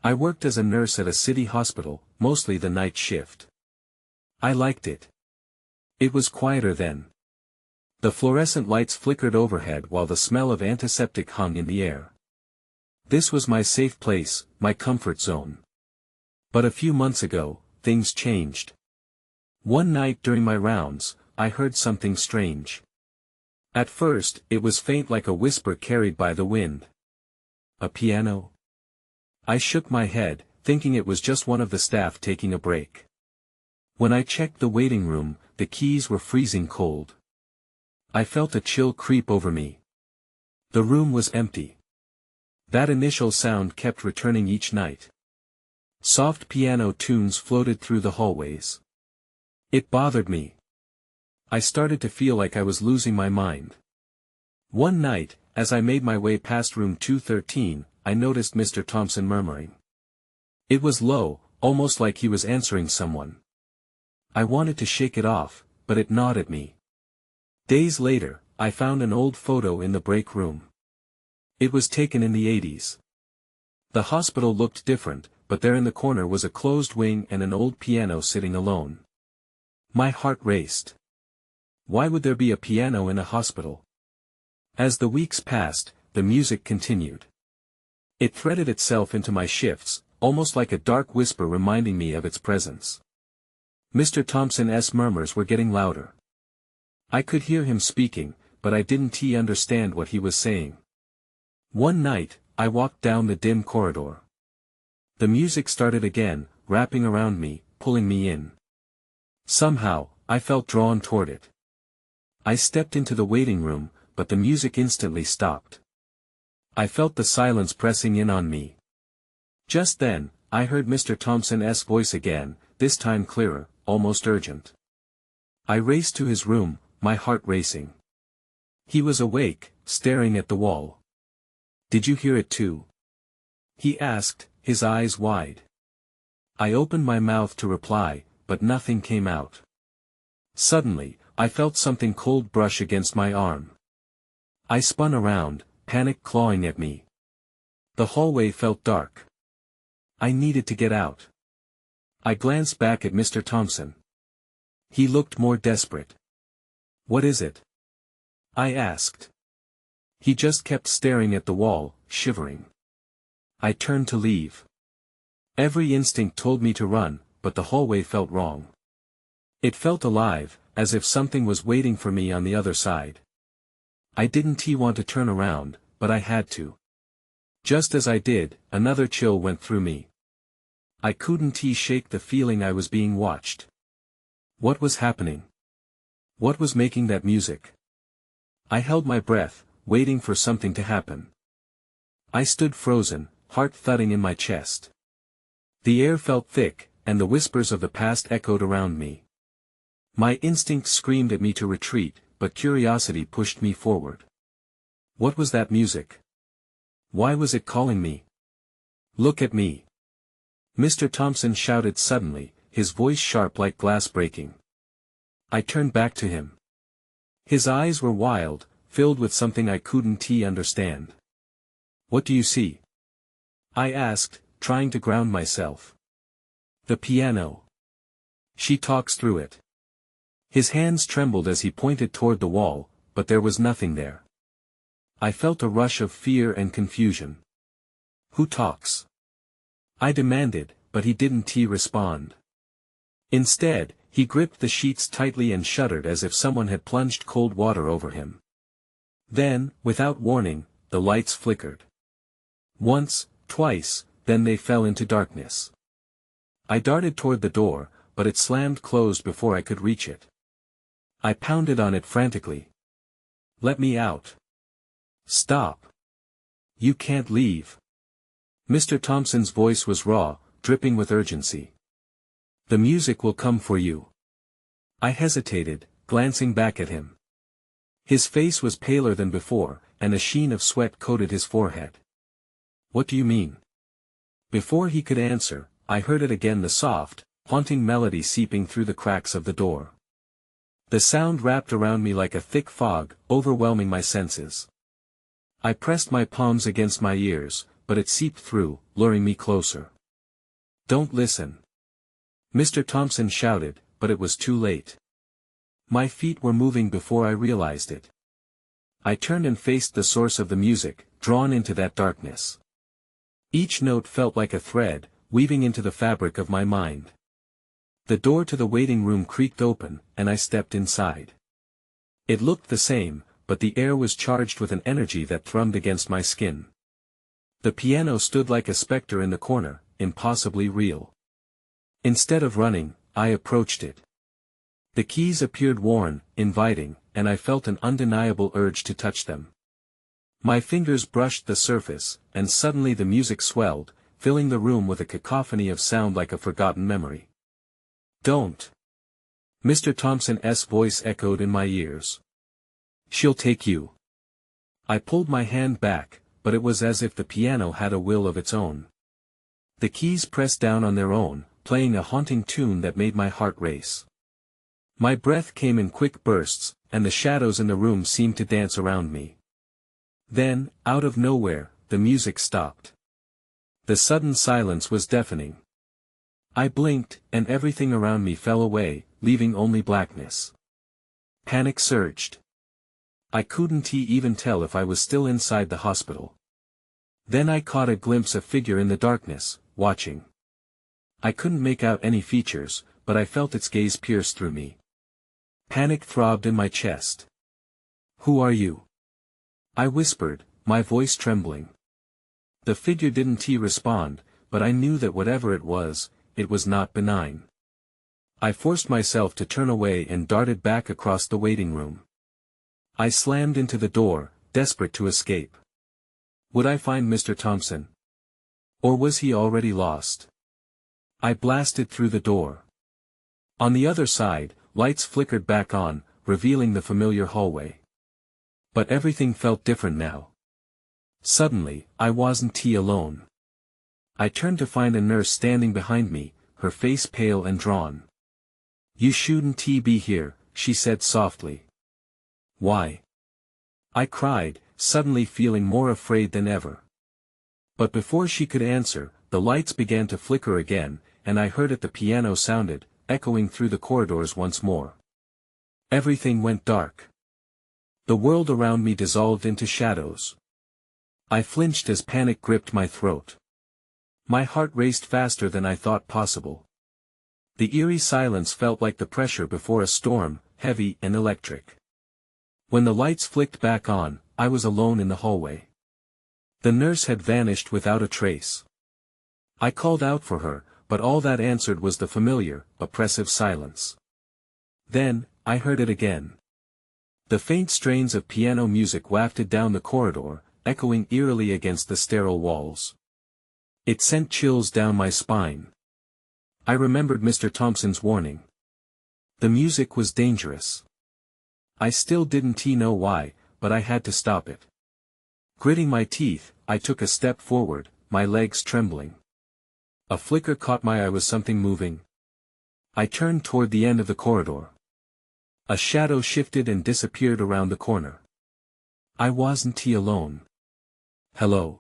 I worked as a nurse at a city hospital, mostly the night shift. I liked it. It was quieter then. The fluorescent lights flickered overhead while the smell of antiseptic hung in the air. This was my safe place, my comfort zone. But a few months ago, things changed. One night during my rounds, I heard something strange. At first, it was faint like a whisper carried by the wind. A piano? I shook my head, thinking it was just one of the staff taking a break. When I checked the waiting room, the keys were freezing cold. I felt a chill creep over me. The room was empty. That initial sound kept returning each night. Soft piano tunes floated through the hallways. It bothered me. I started to feel like I was losing my mind. One night, as I made my way past room 213, I noticed Mr. Thompson murmuring. It was low, almost like he was answering someone. I wanted to shake it off, but it gnawed at me. Days later, I found an old photo in the break room. It was taken in the 80s. The hospital looked different, but there in the corner was a closed wing and an old piano sitting alone. My heart raced. Why would there be a piano in a hospital? As the weeks passed, the music continued. It threaded itself into my shifts, almost like a dark whisper reminding me of its presence. Mr. Thompson's murmurs were getting louder. I could hear him speaking, but I didn't understand what he was saying. One night, I walked down the dim corridor. The music started again, wrapping around me, pulling me in. Somehow, I felt drawn toward it. I stepped into the waiting room, but the music instantly stopped. I felt the silence pressing in on me. Just then, I heard Mr. Thompson's voice again, this time clearer, almost urgent. I raced to his room, my heart racing. He was awake, staring at the wall. "Did you hear it too?" he asked, his eyes wide. I opened my mouth to reply, but nothing came out. Suddenly, I felt something cold brush against my arm. I spun around, panic clawing at me. The hallway felt dark. I needed to get out. I glanced back at Mr. Thompson. He looked more desperate. "What is it?" I asked. He just kept staring at the wall, shivering. I turned to leave. Every instinct told me to run, but the hallway felt wrong. It felt alive, as if something was waiting for me on the other side. I didn't want to turn around, but I had to. Just as I did, another chill went through me. I couldn't shake the feeling I was being watched. What was happening? What was making that music? I held my breath, waiting for something to happen. I stood frozen, heart thudding in my chest. The air felt thick, and the whispers of the past echoed around me. My instincts screamed at me to retreat, but curiosity pushed me forward. What was that music? Why was it calling me? "Look at me!" Mr. Thompson shouted suddenly, his voice sharp like glass breaking. I turned back to him. His eyes were wild, filled with something I couldn't understand. "What do you see?" I asked, trying to ground myself. "The piano. She talks through it." His hands trembled as he pointed toward the wall, but there was nothing there. I felt a rush of fear and confusion. "Who talks?" I demanded, but he didn't respond. Instead, he gripped the sheets tightly and shuddered as if someone had plunged cold water over him. Then, without warning, the lights flickered. Once, twice, then they fell into darkness. I darted toward the door, but it slammed closed before I could reach it. I pounded on it frantically. "Let me out. Stop. You can't leave." Mr. Thompson's voice was raw, dripping with urgency. "The music will come for you." I hesitated, glancing back at him. His face was paler than before, and a sheen of sweat coated his forehead. "What do you mean?" Before he could answer, I heard it again, the soft, haunting melody seeping through the cracks of the door. The sound wrapped around me like a thick fog, overwhelming my senses. I pressed my palms against my ears, but it seeped through, luring me closer. Don't listen. Mr. Thompson shouted, but it was too late. My feet were moving before I realized it. I turned and faced the source of the music, drawn into that darkness. Each note felt like a thread, weaving into the fabric of my mind. The door to the waiting room creaked open, and I stepped inside. It looked the same, but the air was charged with an energy that thrummed against my skin. The piano stood like a specter in the corner, impossibly real. Instead of running, I approached it. The keys appeared worn, inviting, and I felt an undeniable urge to touch them. My fingers brushed the surface, and suddenly the music swelled, filling the room with a cacophony of sound like a forgotten memory. Don't. Mr. Thompson's voice echoed in my ears. She'll take you. I pulled my hand back, but it was as if the piano had a will of its own. The keys pressed down on their own, playing a haunting tune that made my heart race. My breath came in quick bursts, and the shadows in the room seemed to dance around me. Then, out of nowhere, the music stopped. The sudden silence was deafening. I blinked, and everything around me fell away, leaving only blackness. Panic surged. I couldn't even tell if I was still inside the hospital. Then I caught a glimpse of a figure in the darkness, watching. I couldn't make out any features, but I felt its gaze pierce through me. Panic throbbed in my chest. Who are you? I whispered, my voice trembling. The figure didn't respond, but I knew that whatever it was not benign. I forced myself to turn away and darted back across the waiting room. I slammed into the door, desperate to escape. Would I find Mr. Thompson? Or was he already lost? I blasted through the door. On the other side, lights flickered back on, revealing the familiar hallway. But everything felt different now. Suddenly, I wasn't alone. I turned to find a nurse standing behind me, her face pale and drawn. You shouldn't be here, she said softly. Why? I cried, suddenly feeling more afraid than ever. But before she could answer, the lights began to flicker again, and I heard the piano sounded, echoing through the corridors once more. Everything went dark. The world around me dissolved into shadows. I flinched as panic gripped my throat. My heart raced faster than I thought possible. The eerie silence felt like the pressure before a storm, heavy and electric. When the lights flicked back on, I was alone in the hallway. The nurse had vanished without a trace. I called out for her, but all that answered was the familiar, oppressive silence. Then, I heard it again. The faint strains of piano music wafted down the corridor, echoing eerily against the sterile walls. It sent chills down my spine. I remembered Mr. Thompson's warning. The music was dangerous. I still didn't know why, but I had to stop it. Gritting my teeth, I took a step forward, my legs trembling. A flicker caught my eye. Was something moving? I turned toward the end of the corridor. A shadow shifted and disappeared around the corner. I wasn't alone. Hello?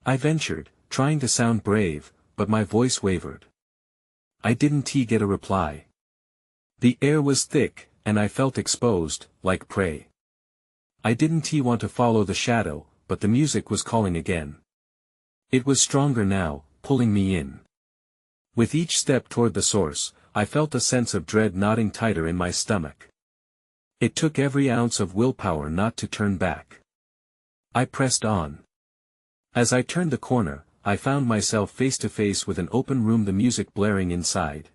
I ventured, trying to sound brave, but my voice wavered. I didn't get a reply. The air was thick, and I felt exposed, like prey. I didn't want to follow the shadow, but the music was calling again. It was stronger now, pulling me in. With each step toward the source, I felt a sense of dread knotting tighter in my stomach. It took every ounce of willpower not to turn back. I pressed on. As I turned the corner, I found myself face to face with an open room, the music blaring inside.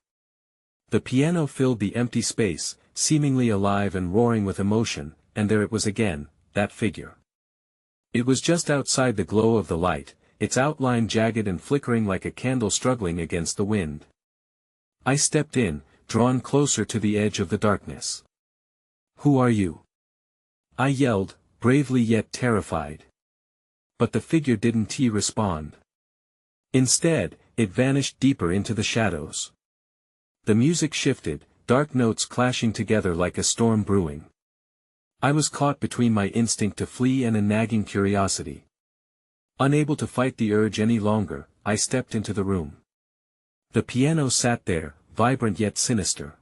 The piano filled the empty space, seemingly alive and roaring with emotion, and there it was again, that figure. It was just outside the glow of the light, its outline jagged and flickering like a candle struggling against the wind. I stepped in, drawn closer to the edge of the darkness. Who are you? I yelled, bravely yet terrified. But the figure didn't respond. Instead, it vanished deeper into the shadows. The music shifted, dark notes clashing together like a storm brewing. I was caught between my instinct to flee and a nagging curiosity. Unable to fight the urge any longer, I stepped into the room. The piano sat there, vibrant yet sinister.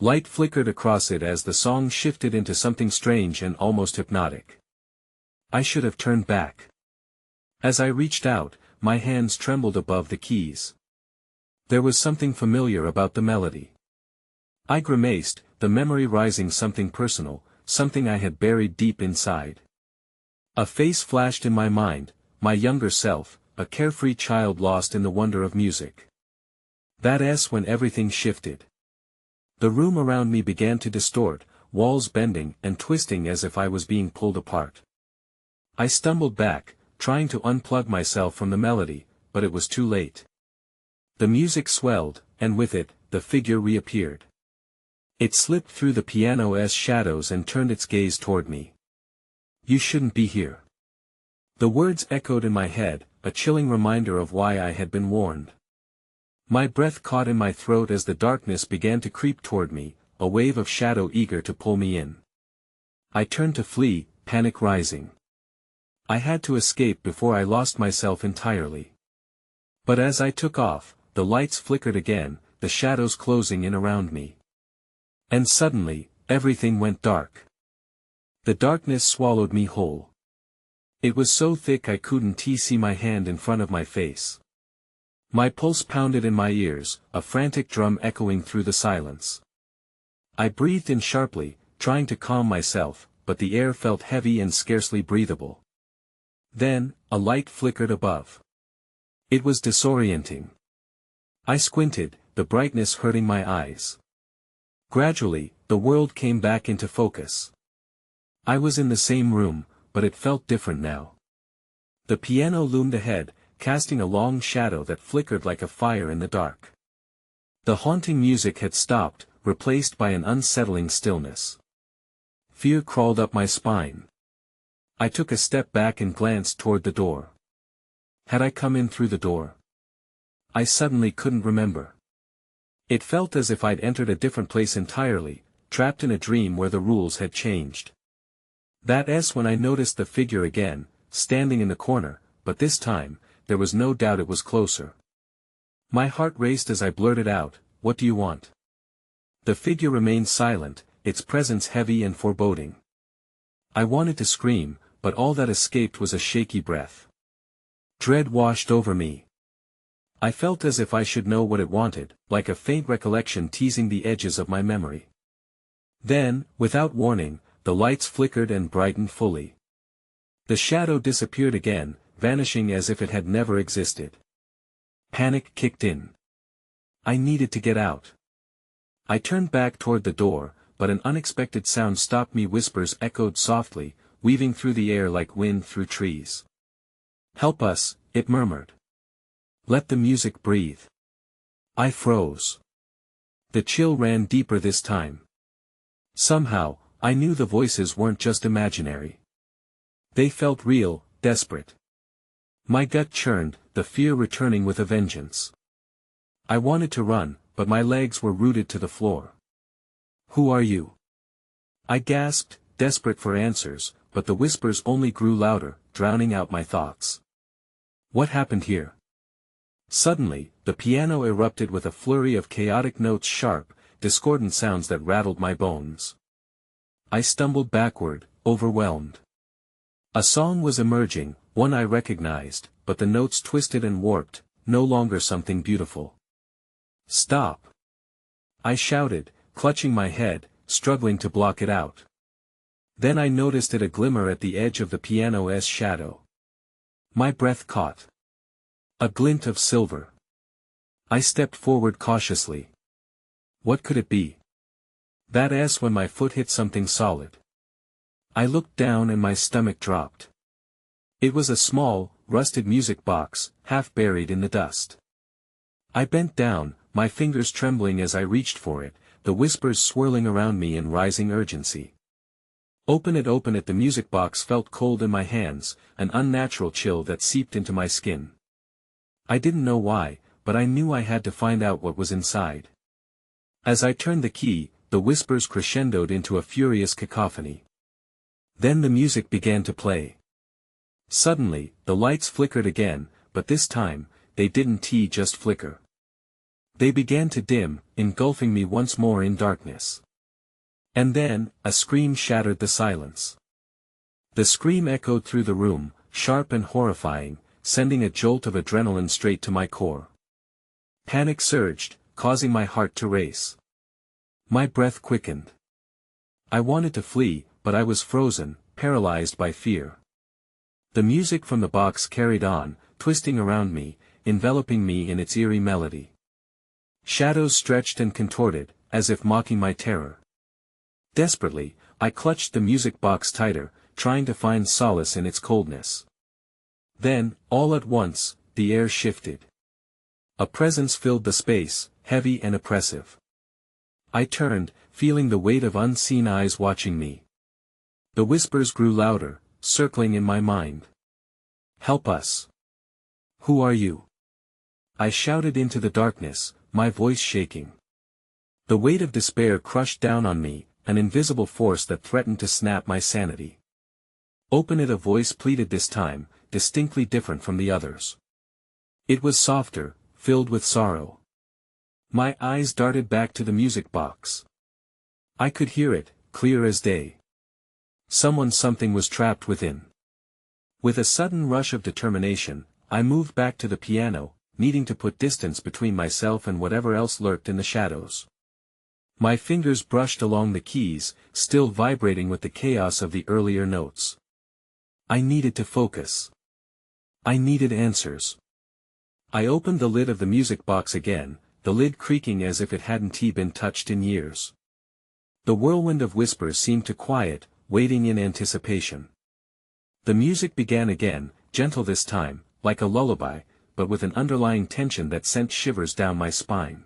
Light flickered across it as the song shifted into something strange and almost hypnotic. I should have turned back. As I reached out, my hands trembled above the keys. There was something familiar about the melody. I grimaced, the memory rising something personal, something I had buried deep inside. A face flashed in my mind, my younger self, a carefree child lost in the wonder of music. That's when everything shifted. The room around me began to distort, walls bending and twisting as if I was being pulled apart. I stumbled back, trying to unplug myself from the melody, but it was too late. The music swelled, and with it, the figure reappeared. It slipped through the piano's shadows and turned its gaze toward me. "You shouldn't be here." The words echoed in my head, a chilling reminder of why I had been warned. My breath caught in my throat as the darkness began to creep toward me, a wave of shadow eager to pull me in. I turned to flee, panic rising. I had to escape before I lost myself entirely. But as I took off, the lights flickered again, the shadows closing in around me. And suddenly, everything went dark. The darkness swallowed me whole. It was so thick I couldn't see my hand in front of my face. My pulse pounded in my ears, a frantic drum echoing through the silence. I breathed in sharply, trying to calm myself, but the air felt heavy and scarcely breathable. Then, a light flickered above. It was disorienting. I squinted, the brightness hurting my eyes. Gradually, the world came back into focus. I was in the same room, but it felt different now. The piano loomed ahead, casting a long shadow that flickered like a fire in the dark. The haunting music had stopped, replaced by an unsettling stillness. Fear crawled up my spine. I took a step back and glanced toward the door. Had I come in through the door? I suddenly couldn't remember. It felt as if I'd entered a different place entirely, trapped in a dream where the rules had changed. That's when I noticed the figure again, standing in the corner, but this time, there was no doubt it was closer. My heart raced as I blurted out, "What do you want?" The figure remained silent, its presence heavy and foreboding. I wanted to scream, but all that escaped was a shaky breath. Dread washed over me. I felt as if I should know what it wanted, like a faint recollection teasing the edges of my memory. Then, without warning, the lights flickered and brightened fully. The shadow disappeared again, vanishing as if it had never existed. Panic kicked in. I needed to get out. I turned back toward the door, but an unexpected sound stopped me. Whispers echoed softly, weaving through the air like wind through trees. "Help us," it murmured. "Let the music breathe." I froze. The chill ran deeper this time. Somehow, I knew the voices weren't just imaginary. They felt real, desperate. My gut churned, the fear returning with a vengeance. I wanted to run, but my legs were rooted to the floor. "Who are you?" I gasped, desperate for answers, but the whispers only grew louder, drowning out my thoughts. What happened here? Suddenly, the piano erupted with a flurry of chaotic notes, sharp, discordant sounds that rattled my bones. I stumbled backward, overwhelmed. A song was emerging, one I recognized, but the notes twisted and warped, no longer something beautiful. "Stop!" I shouted, clutching my head, struggling to block it out. Then I noticed it, a glimmer at the edge of the piano's shadow. My breath caught. A glint of silver. I stepped forward cautiously. What could it be? That's when my foot hit something solid. I looked down and my stomach dropped. It was a small, rusted music box, half buried in the dust. I bent down, my fingers trembling as I reached for it, the whispers swirling around me in rising urgency. Open it, open it." The music box felt cold in my hands, an unnatural chill that seeped into my skin. I didn't know why, but I knew I had to find out what was inside. As I turned the key, the whispers crescendoed into a furious cacophony. Then the music began to play. Suddenly, the lights flickered again, but this time, they didn't just flicker. They began to dim, engulfing me once more in darkness. And then, a scream shattered the silence. The scream echoed through the room, sharp and horrifying, sending a jolt of adrenaline straight to my core. Panic surged, causing my heart to race. My breath quickened. I wanted to flee, but I was frozen, paralyzed by fear. The music from the box carried on, twisting around me, enveloping me in its eerie melody. Shadows stretched and contorted, as if mocking my terror. Desperately, I clutched the music box tighter, trying to find solace in its coldness. Then, all at once, the air shifted. A presence filled the space, heavy and oppressive. I turned, feeling the weight of unseen eyes watching me. The whispers grew louder, circling in my mind. "Help us! Who are you?" I shouted into the darkness, my voice shaking. The weight of despair crushed down on me, an invisible force that threatened to snap my sanity. "Open it," a voice pleaded this time, distinctly different from the others. It was softer, filled with sorrow. My eyes darted back to the music box. I could hear it, clear as day. Something was trapped within. With a sudden rush of determination, I moved back to the piano, needing to put distance between myself and whatever else lurked in the shadows. My fingers brushed along the keys, still vibrating with the chaos of the earlier notes. I needed to focus. I needed answers. I opened the lid of the music box again, the lid creaking as if it hadn't been touched in years. The whirlwind of whispers seemed to quiet, waiting in anticipation. The music began again, gentle this time, like a lullaby, but with an underlying tension that sent shivers down my spine.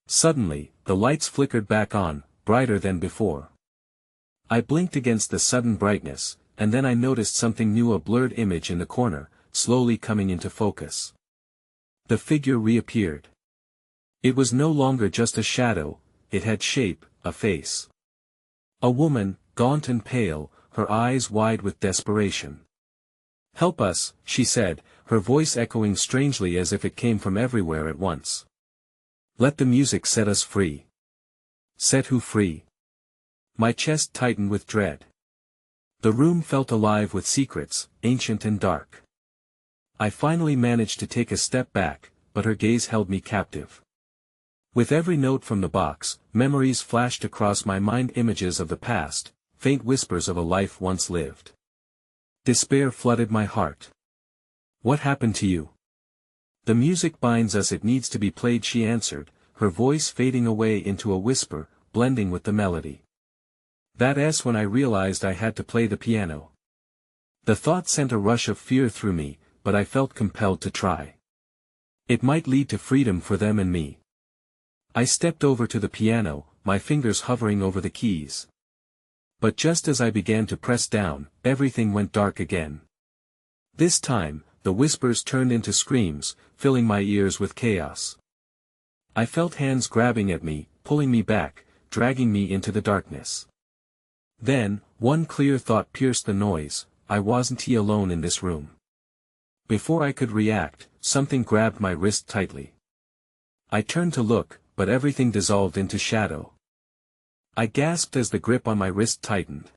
Suddenly, the lights flickered back on, brighter than before. I blinked against the sudden brightness, and then I noticed something new, a blurred image in the corner, slowly coming into focus. The figure reappeared. It was no longer just a shadow, it had shape, a face. A woman, gaunt and pale, her eyes wide with desperation. "Help us," she said, her voice echoing strangely as if it came from everywhere at once. "Let the music set us free." "Set who free?" My chest tightened with dread. The room felt alive with secrets, ancient and dark. I finally managed to take a step back, but her gaze held me captive. With every note from the box, memories flashed across my mind, images of the past, faint whispers of a life once lived. Despair flooded my heart. "What happened to you?" "The music binds us, it needs to be played," she answered, her voice fading away into a whisper, blending with the melody. That's when I realized I had to play the piano. The thought sent a rush of fear through me, but I felt compelled to try. It might lead to freedom for them and me. I stepped over to the piano, my fingers hovering over the keys. But just as I began to press down, everything went dark again. This time, the whispers turned into screams, filling my ears with chaos. I felt hands grabbing at me, pulling me back, dragging me into the darkness. Then, one clear thought pierced the noise: I wasn't alone in this room. Before I could react, something grabbed my wrist tightly. I turned to look, but everything dissolved into shadow. I gasped as the grip on my wrist tightened.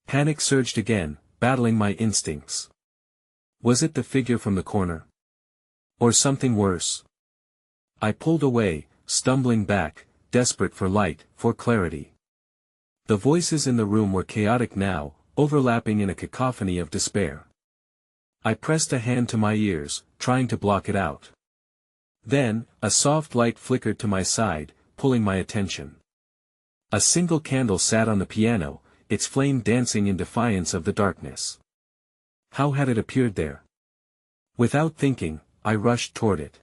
Panic surged again, battling my instincts. Was it the figure from the corner? Or something worse? I pulled away, stumbling back, desperate for light, for clarity. The voices in the room were chaotic now, overlapping in a cacophony of despair. I pressed a hand to my ears, trying to block it out. Then, a soft light flickered to my side, pulling my attention. A single candle sat on the piano, its flame dancing in defiance of the darkness. How had it appeared there? Without thinking, I rushed toward it.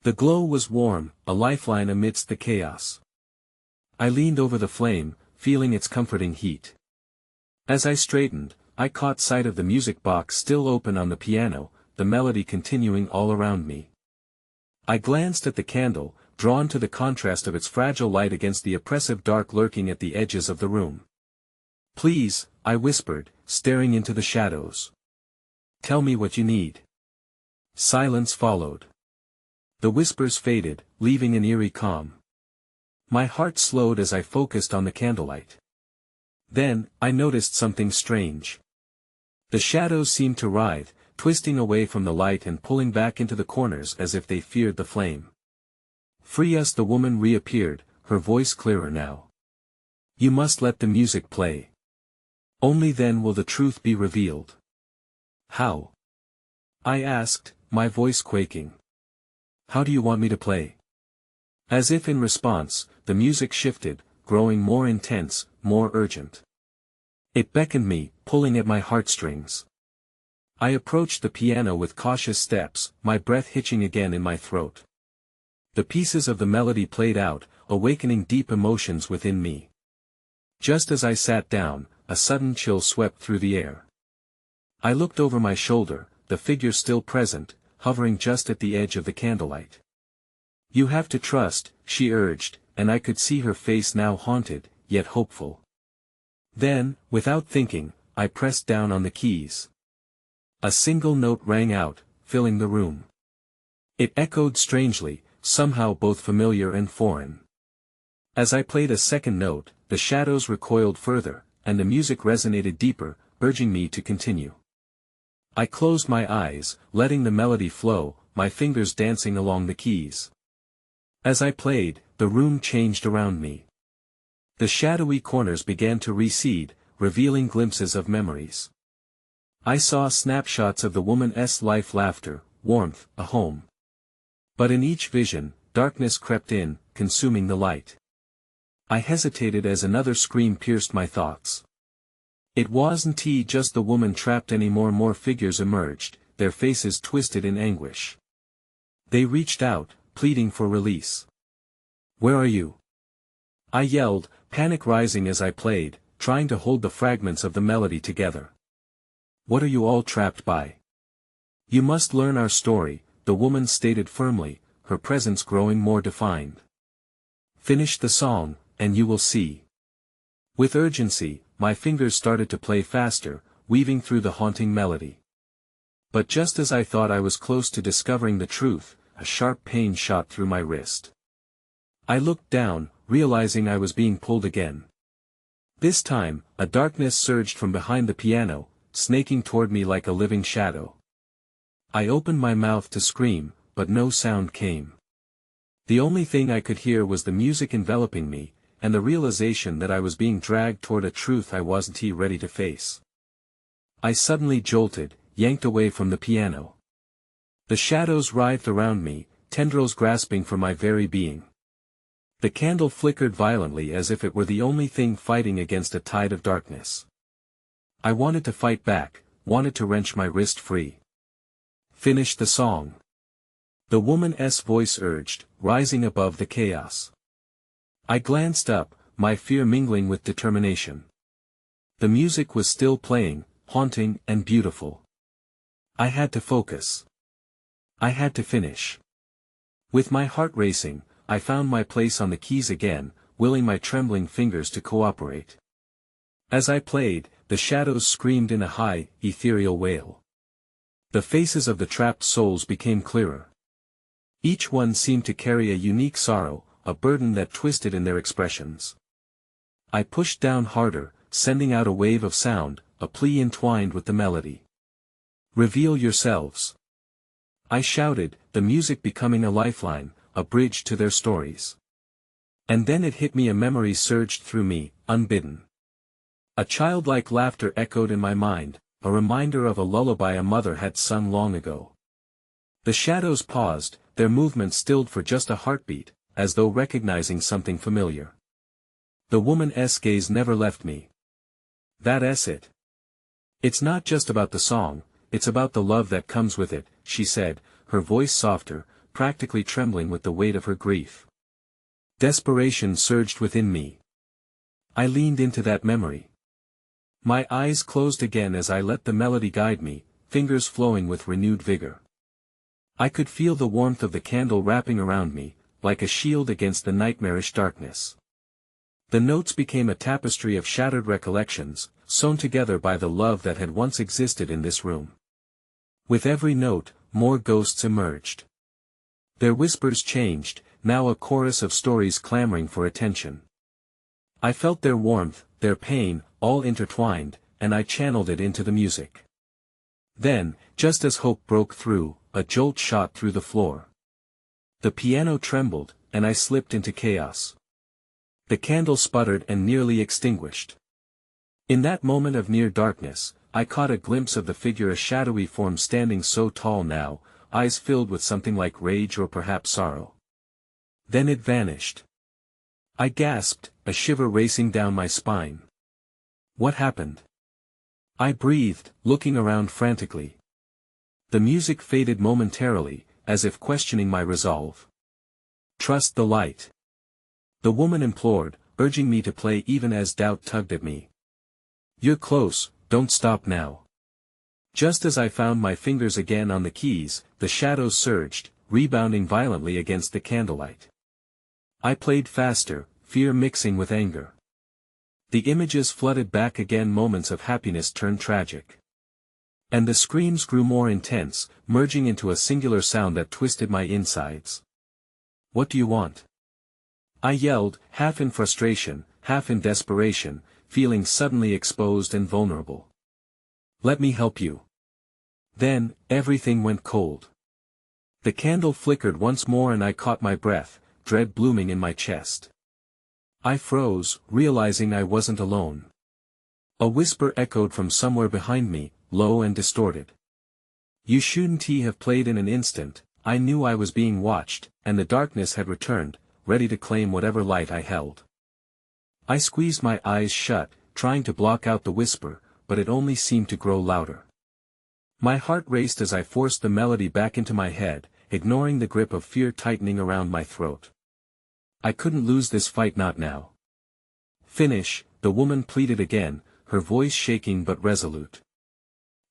The glow was warm, a lifeline amidst the chaos. I leaned over the flame, feeling its comforting heat. As I straightened, I caught sight of the music box still open on the piano, the melody continuing all around me. I glanced at the candle, drawn to the contrast of its fragile light against the oppressive dark lurking at the edges of the room. "Please," I whispered, staring into the shadows. "Tell me what you need." Silence followed. The whispers faded, leaving an eerie calm. My heart slowed as I focused on the candlelight. Then, I noticed something strange. The shadows seemed to writhe, twisting away from the light and pulling back into the corners as if they feared the flame. "Free us!" The woman reappeared, her voice clearer now. "You must let the music play. Only then will the truth be revealed." "How?" I asked, my voice quaking. "How do you want me to play?" As if in response, the music shifted, growing more intense, more urgent. It beckoned me, pulling at my heartstrings. I approached the piano with cautious steps, my breath hitching again in my throat. The pieces of the melody played out, awakening deep emotions within me. Just as I sat down, a sudden chill swept through the air. I looked over my shoulder, the figure still present, hovering just at the edge of the candlelight. "You have to trust," she urged, and I could see her face now haunted, yet hopeful. Then, without thinking, I pressed down on the keys. A single note rang out, filling the room. It echoed strangely, somehow both familiar and foreign. As I played a second note, the shadows recoiled further, and the music resonated deeper, urging me to continue. I closed my eyes, letting the melody flow, my fingers dancing along the keys. As I played, the room changed around me. The shadowy corners began to recede, revealing glimpses of memories. I saw snapshots of the woman's life, laughter, warmth, a home. But in each vision, darkness crept in, consuming the light. I hesitated as another scream pierced my thoughts. It wasn't just the woman trapped anymore. More figures emerged, their faces twisted in anguish. They reached out, pleading for release. "Where are you?" I yelled, panic rising as I played, trying to hold the fragments of the melody together. "What are you all trapped by? You must learn our story," the woman stated firmly, her presence growing more defined. "Finish the song, and you will see." With urgency, my fingers started to play faster, weaving through the haunting melody. But just as I thought I was close to discovering the truth, a sharp pain shot through my wrist. I looked down, realizing I was being pulled again. This time, a darkness surged from behind the piano, snaking toward me like a living shadow. I opened my mouth to scream, but no sound came. The only thing I could hear was the music enveloping me, and the realization that I was being dragged toward a truth I wasn't ready to face. I suddenly jolted, yanked away from the piano. The shadows writhed around me, tendrils grasping for my very being. The candle flickered violently as if it were the only thing fighting against a tide of darkness. I wanted to fight back, wanted to wrench my wrist free. "Finish the song," the woman's voice urged, rising above the chaos. I glanced up, my fear mingling with determination. The music was still playing, haunting and beautiful. I had to focus. I had to finish. With my heart racing, I found my place on the keys again, willing my trembling fingers to cooperate. As I played, the shadows screamed in a high, ethereal wail. The faces of the trapped souls became clearer. Each one seemed to carry a unique sorrow, a burden that twisted in their expressions. I pushed down harder, sending out a wave of sound, a plea entwined with the melody. "Reveal yourselves," I shouted, the music becoming a lifeline, a bridge to their stories. And then it hit me, a memory surged through me, unbidden. A childlike laughter echoed in my mind, a reminder of a lullaby a mother had sung long ago. The shadows paused, their movement stilled for just a heartbeat, as though recognizing something familiar. The woman's gaze never left me. "That's it. It's not just about the song, it's about the love that comes with it," she said, her voice softer, practically trembling with the weight of her grief. Desperation surged within me. I leaned into that memory. My eyes closed again as I let the melody guide me, fingers flowing with renewed vigor. I could feel the warmth of the candle wrapping around me, like a shield against the nightmarish darkness. The notes became a tapestry of shattered recollections, sewn together by the love that had once existed in this room. With every note, more ghosts emerged. Their whispers changed, now a chorus of stories clamoring for attention. I felt their warmth, their pain, all intertwined, and I channeled it into the music. Then, just as hope broke through, a jolt shot through the floor. The piano trembled, and I slipped into chaos. The candle sputtered and nearly extinguished. In that moment of near darkness, I caught a glimpse of the figure, a shadowy form standing so tall now, eyes filled with something like rage or perhaps sorrow. Then it vanished. I gasped, a shiver racing down my spine. What happened? I breathed, looking around frantically. The music faded momentarily, as if questioning my resolve. Trust the light. The woman implored, urging me to play even as doubt tugged at me. You're close, don't stop now. Just as I found my fingers again on the keys, the shadows surged, rebounding violently against the candlelight. I played faster, fear mixing with anger. The images flooded back again, moments of happiness turned tragic. And the screams grew more intense, merging into a singular sound that twisted my insides. What do you want? I yelled, half in frustration, half in desperation, feeling suddenly exposed and vulnerable. Let me help you. Then, everything went cold. The candle flickered once more and I caught my breath, dread blooming in my chest. I froze, realizing I wasn't alone. A whisper echoed from somewhere behind me, low and distorted. You shouldn't have played. In an instant, I knew I was being watched, and the darkness had returned, ready to claim whatever light I held. I squeezed my eyes shut, trying to block out the whisper, but it only seemed to grow louder. My heart raced as I forced the melody back into my head, ignoring the grip of fear tightening around my throat. I couldn't lose this fight, not now. Finish, the woman pleaded again, her voice shaking but resolute.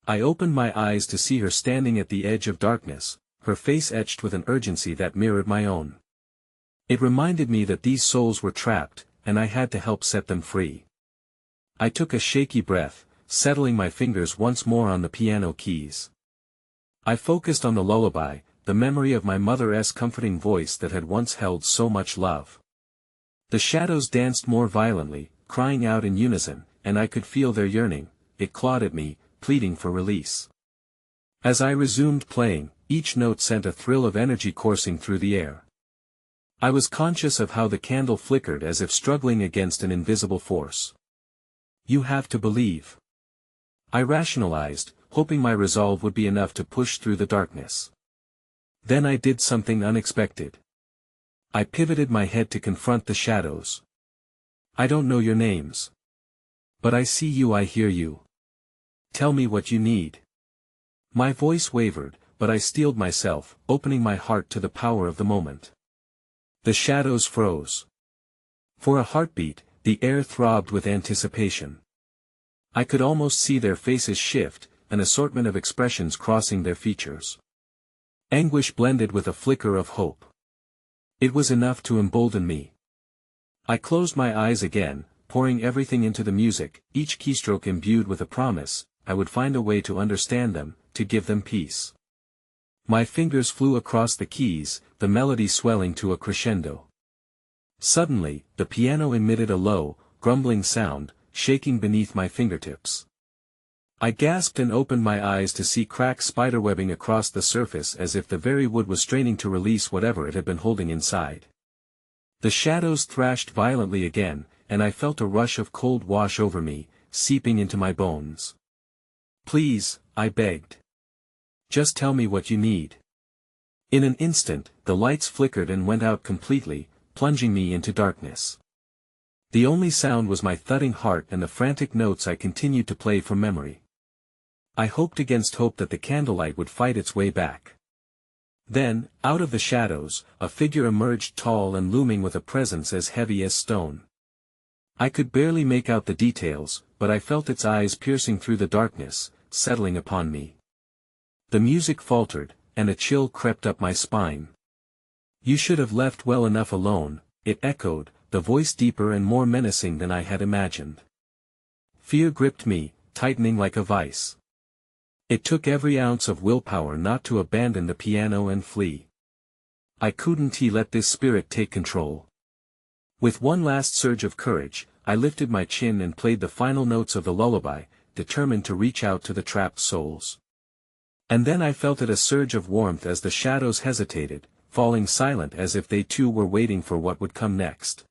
I opened my eyes to see her standing at the edge of darkness, her face etched with an urgency that mirrored my own. It reminded me that these souls were trapped, and I had to help set them free. I took a shaky breath, settling my fingers once more on the piano keys. I focused on the lullaby, the memory of my mother's comforting voice that had once held so much love. The shadows danced more violently, crying out in unison, and I could feel their yearning. It clawed at me, pleading for release. As I resumed playing, each note sent a thrill of energy coursing through the air. I was conscious of how the candle flickered as if struggling against an invisible force. You have to believe. I rationalized, hoping my resolve would be enough to push through the darkness. Then I did something unexpected. I pivoted my head to confront the shadows. I don't know your names. But I see you, I hear you. Tell me what you need. My voice wavered, but I steeled myself, opening my heart to the power of the moment. The shadows froze. For a heartbeat, the air throbbed with anticipation. I could almost see their faces shift, an assortment of expressions crossing their features. Anguish blended with a flicker of hope. It was enough to embolden me. I closed my eyes again, pouring everything into the music, each keystroke imbued with a promise. I would find a way to understand them, to give them peace. My fingers flew across the keys, the melody swelling to a crescendo. Suddenly, the piano emitted a low, grumbling sound, shaking beneath my fingertips. I gasped and opened my eyes to see cracks spiderwebbing across the surface as if the very wood was straining to release whatever it had been holding inside. The shadows thrashed violently again, and I felt a rush of cold wash over me, seeping into my bones. Please, I begged. Just tell me what you need. In an instant, the lights flickered and went out completely, plunging me into darkness. The only sound was my thudding heart and the frantic notes I continued to play from memory. I hoped against hope that the candlelight would fight its way back. Then, out of the shadows, a figure emerged, tall and looming with a presence as heavy as stone. I could barely make out the details, but I felt its eyes piercing through the darkness, settling upon me. The music faltered, and a chill crept up my spine. You should have left well enough alone, it echoed, the voice deeper and more menacing than I had imagined. Fear gripped me, tightening like a vice. It took every ounce of willpower not to abandon the piano and flee. I couldn't let this spirit take control. With one last surge of courage, I lifted my chin and played the final notes of the lullaby, determined to reach out to the trapped souls. And then I felt a surge of warmth as the shadows hesitated, falling silent as if they too were waiting for what would come next.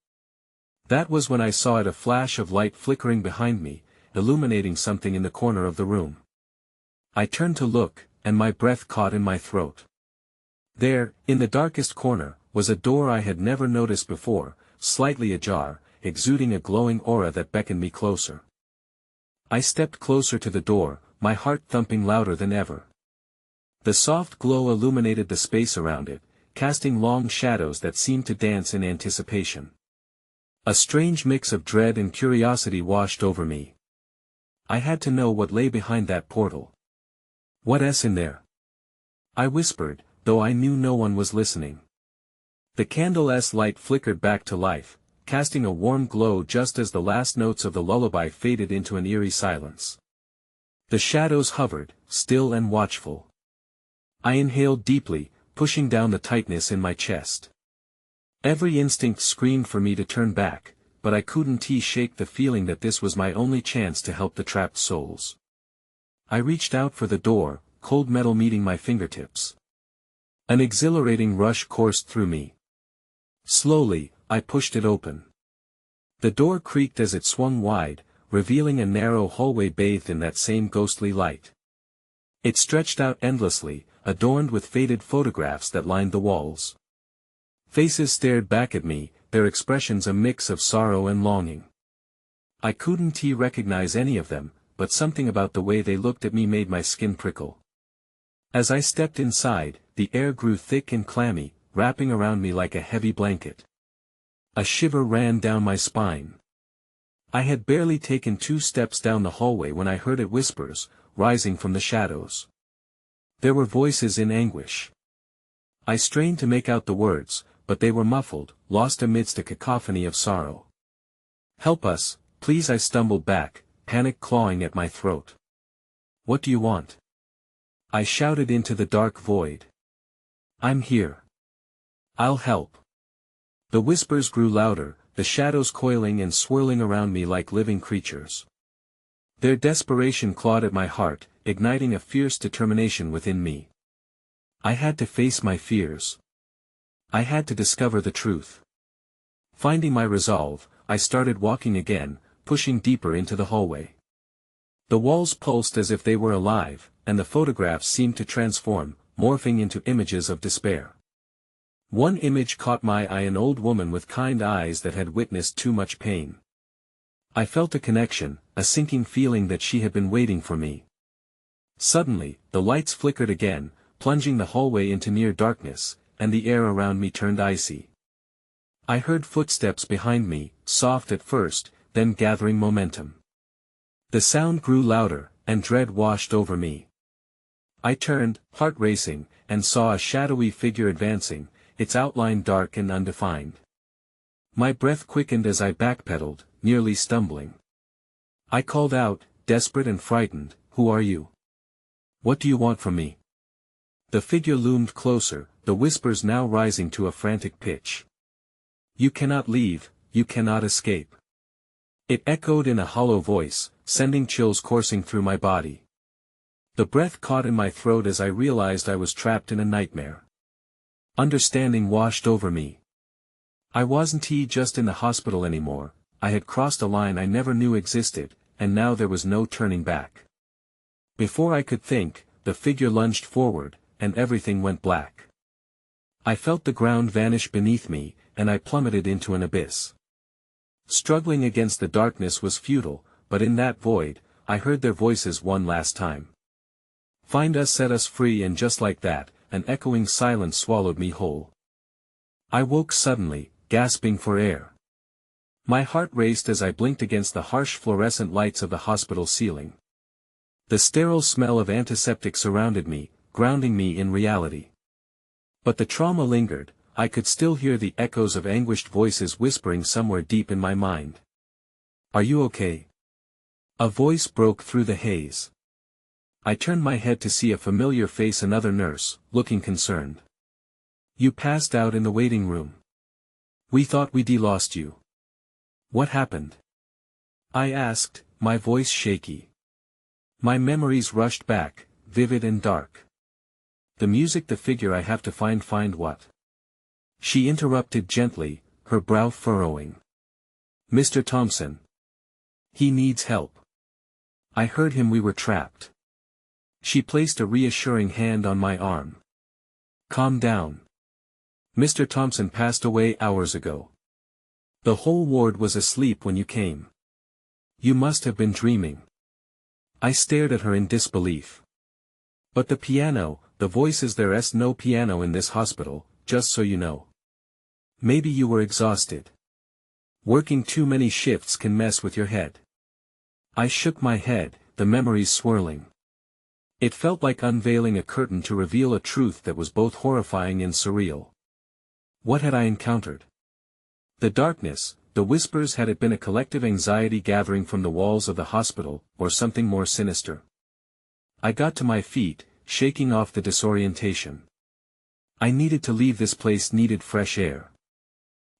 That was when I saw a flash of light flickering behind me, illuminating something in the corner of the room. I turned to look, and my breath caught in my throat. There, in the darkest corner, was a door I had never noticed before, slightly ajar, exuding a glowing aura that beckoned me closer. I stepped closer to the door, my heart thumping louder than ever. The soft glow illuminated the space around it, casting long shadows that seemed to dance in anticipation. A strange mix of dread and curiosity washed over me. I had to know what lay behind that portal. "What's in there?" I whispered, though I knew no one was listening. The candle's light flickered back to life, casting a warm glow just as the last notes of the lullaby faded into an eerie silence. The shadows hovered, still and watchful. I inhaled deeply, pushing down the tightness in my chest. Every instinct screamed for me to turn back, but I couldn't shake the feeling that this was my only chance to help the trapped souls. I reached out for the door, cold metal meeting my fingertips. An exhilarating rush coursed through me. Slowly, I pushed it open. The door creaked as it swung wide, revealing a narrow hallway bathed in that same ghostly light. It stretched out endlessly, adorned with faded photographs that lined the walls. Faces stared back at me, their expressions a mix of sorrow and longing. I couldn't recognize any of them, but something about the way they looked at me made my skin prickle. As I stepped inside, the air grew thick and clammy, wrapping around me like a heavy blanket. A shiver ran down my spine. I had barely taken 2 steps down the hallway when I heard whispers, rising from the shadows. There were voices in anguish. I strained to make out the words, but they were muffled, lost amidst a cacophony of sorrow. "Help us, please," I stumbled back, panic clawing at my throat. "What do you want?" I shouted into the dark void. "I'm here. I'll help." The whispers grew louder, the shadows coiling and swirling around me like living creatures. Their desperation clawed at my heart, igniting a fierce determination within me. I had to face my fears. I had to discover the truth. Finding my resolve, I started walking again, pushing deeper into the hallway. The walls pulsed as if they were alive, and the photographs seemed to transform, morphing into images of despair. One image caught my eye, an old woman with kind eyes that had witnessed too much pain. I felt a connection, a sinking feeling that she had been waiting for me. Suddenly, the lights flickered again, plunging the hallway into near darkness, and the air around me turned icy. I heard footsteps behind me, soft at first, then gathering momentum. The sound grew louder, and dread washed over me. I turned, heart racing, and saw a shadowy figure advancing, its outline dark and undefined. My breath quickened as I backpedaled, nearly stumbling. I called out, desperate and frightened, "Who are you? What do you want from me?" The figure loomed closer, the whispers now rising to a frantic pitch. "You cannot leave, you cannot escape." It echoed in a hollow voice, sending chills coursing through my body. The breath caught in my throat as I realized I was trapped in a nightmare. Understanding washed over me. I wasn't just in the hospital anymore, I had crossed a line I never knew existed, and now there was no turning back. Before I could think, the figure lunged forward, and everything went black. I felt the ground vanish beneath me, and I plummeted into an abyss. Struggling against the darkness was futile, but in that void, I heard their voices one last time. "Find us, set us free," and just like that, an echoing silence swallowed me whole. I woke suddenly, gasping for air. My heart raced as I blinked against the harsh fluorescent lights of the hospital ceiling. The sterile smell of antiseptic surrounded me, grounding me in reality. But the trauma lingered, I could still hear the echoes of anguished voices whispering somewhere deep in my mind. "Are you okay?" A voice broke through the haze. I turned my head to see a familiar face, another nurse, looking concerned. You passed out in the waiting room. We thought we'd lost you. What happened? I asked, my voice shaky. My memories rushed back, vivid and dark. The music, the figure, I have to find what? She interrupted gently, her brow furrowing. Mr. Thompson. He needs help. I heard him, we were trapped. She placed a reassuring hand on my arm. Calm down. Mr. Thompson passed away hours ago. The whole ward was asleep when you came. You must have been dreaming. I stared at her in disbelief. But the piano, the voices, there's no piano in this hospital, just so you know. Maybe you were exhausted. Working too many shifts can mess with your head. I shook my head, the memories swirling. It felt like unveiling a curtain to reveal a truth that was both horrifying and surreal. What had I encountered? The darkness, the whispers, had it been a collective anxiety gathering from the walls of the hospital, or something more sinister? I got to my feet, shaking off the disorientation. I needed to leave this place, needed fresh air.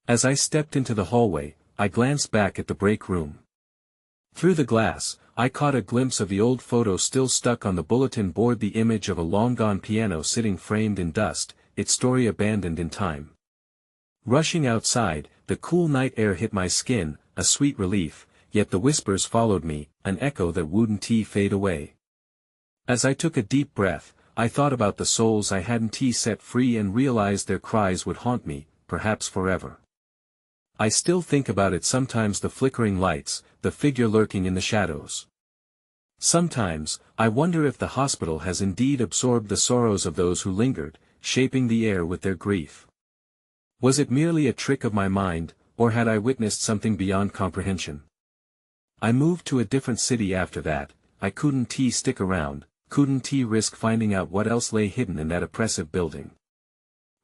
As I stepped into the hallway, I glanced back at the break room. Through the glass, I caught a glimpse of the old photo still stuck on the bulletin board, the image of a long-gone piano sitting framed in dust, its story abandoned in time. Rushing outside, the cool night air hit my skin, a sweet relief, yet the whispers followed me, an echo that wouldn't fade away. As I took a deep breath, I thought about the souls I hadn't set free and realized their cries would haunt me, perhaps forever. I still think about it sometimes, the flickering lights, the figure lurking in the shadows. Sometimes, I wonder if the hospital has indeed absorbed the sorrows of those who lingered, shaping the air with their grief. Was it merely a trick of my mind, or had I witnessed something beyond comprehension? I moved to a different city after that. I couldn't stick around, couldn't risk finding out what else lay hidden in that oppressive building.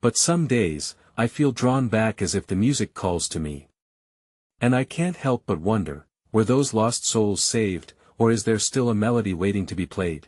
But some days, I feel drawn back, as if the music calls to me. And I can't help but wonder, were those lost souls saved, or is there still a melody waiting to be played?